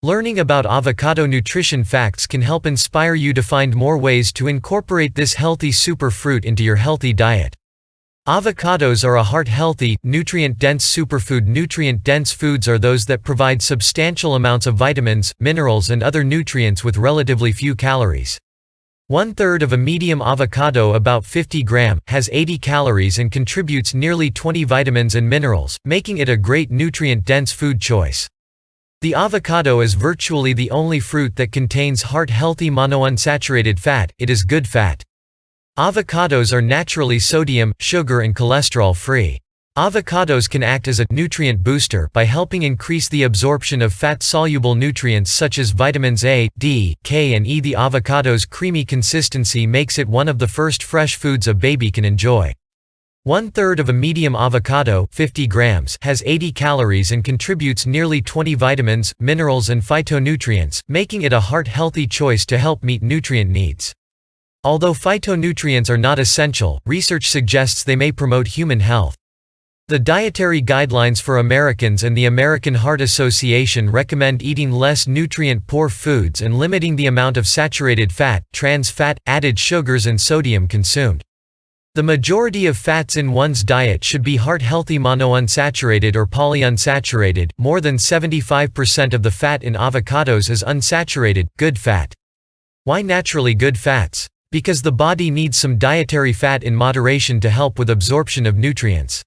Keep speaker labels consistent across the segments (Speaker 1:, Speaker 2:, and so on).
Speaker 1: Learning about avocado nutrition facts can help inspire you to find more ways to incorporate this healthy superfruit into your healthy diet. Avocados are a heart-healthy, nutrient-dense superfood. Nutrient-dense foods are those that provide substantial amounts of vitamins, minerals and other nutrients with relatively few calories. 1/3 of a medium avocado, about 50 grams, has 80 calories and contributes nearly 20 vitamins and minerals, making it a great nutrient-dense food choice. The avocado is virtually the only fruit that contains heart-healthy monounsaturated fat. It is good fat. Avocados are naturally sodium, sugar and cholesterol-free. Avocados can act as a nutrient booster by helping increase the absorption of fat-soluble nutrients such as vitamins A, D, K and E. The avocado's creamy consistency makes it one of the first fresh foods a baby can enjoy. 1/3 of a medium avocado, 50 grams, has 80 calories and contributes nearly 20 vitamins, minerals and phytonutrients, making it a heart-healthy choice to help meet nutrient needs. Although phytonutrients are not essential, research suggests they may promote human health. The Dietary Guidelines for Americans and the American Heart Association recommend eating less nutrient-poor foods and limiting the amount of saturated fat, trans fat, added sugars and sodium consumed. The majority of fats in one's diet should be heart-healthy monounsaturated or polyunsaturated. More than 75% of the fat in avocados is unsaturated, good fat. Why naturally good fats? Because the body needs some dietary fat in moderation to help with absorption of nutrients.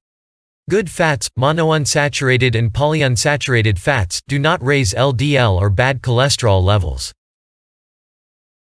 Speaker 1: Good fats, monounsaturated and polyunsaturated fats, do not raise LDL or bad cholesterol levels.